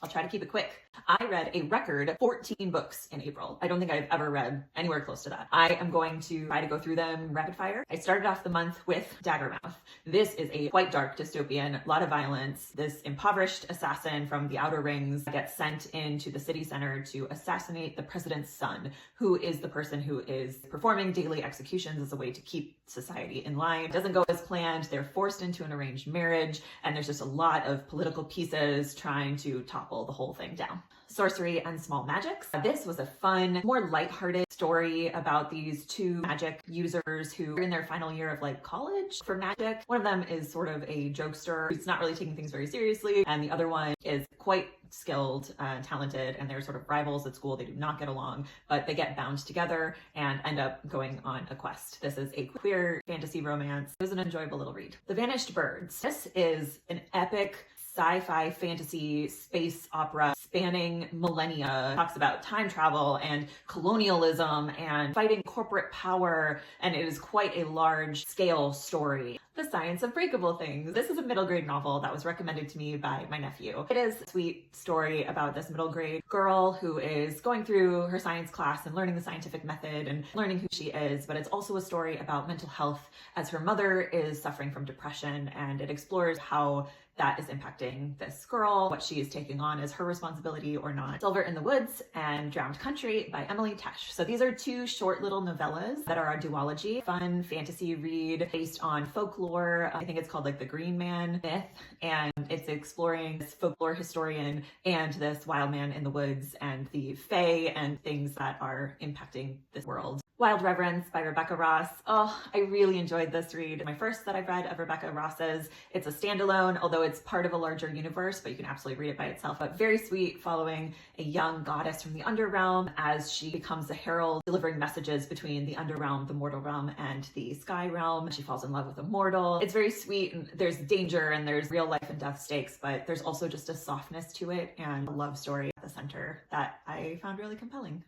I'll try to keep it quick. I read a record 14 books in April. I don't think I've ever read anywhere close to that. I am going to try to go through them rapid fire. I started off the month with Daggermouth. This is a quite dark dystopian, a lot of violence. This impoverished assassin from the Outer Rings gets sent into the city center to assassinate the president's son, who is the person who is performing daily executions as a way to keep society in line. It doesn't go as planned. They're forced into an arranged marriage, and there's just a lot of political pieces trying to topple the whole thing down. Sorcery and Small Magics. This was a fun, more lighthearted story about these two magic users who are in their final year of like college for magic. One of them is sort of a jokester who's not really taking things very seriously, and the other one is quite skilled and talented, and they're sort of rivals at school. They do not get along, but they get bound together and end up going on a quest. This is a queer fantasy romance. It was an enjoyable little read. The Vanished Birds. This is an epic sci-fi fantasy space opera spanning millennia. It talks about time travel and colonialism and fighting corporate power, and it is quite a large scale story. The Science of Breakable Things. This is a middle grade novel that was recommended to me by my nephew. It is a sweet story about this middle grade girl who is going through her science class and learning the scientific method and learning who she is, but it's also a story about mental health as her mother is suffering from depression, and it explores how that is impacting this girl, what she is taking on as her responsibility or not. Silver in the Woods and Drowned Country by Emily Tesh. So these are two short little novellas that are a duology, fun fantasy read based on folklore. I think it's called like the Green Man myth, and it's exploring this folklore historian and this wild man in the woods and the fae and things that are impacting this world. Wild Reverence by Rebecca Ross. Oh, I really enjoyed this read. My first that I've read of Rebecca Ross's. It's a standalone, although it's part of a larger universe, but you can absolutely read it by itself. But very sweet, following a young goddess from the underrealm as she becomes a herald, delivering messages between the underrealm, the mortal realm, and the sky realm. She falls in love with a mortal. It's very sweet, and there's danger and there's real life and death stakes, but there's also just a softness to it and a love story at the center that I found really compelling.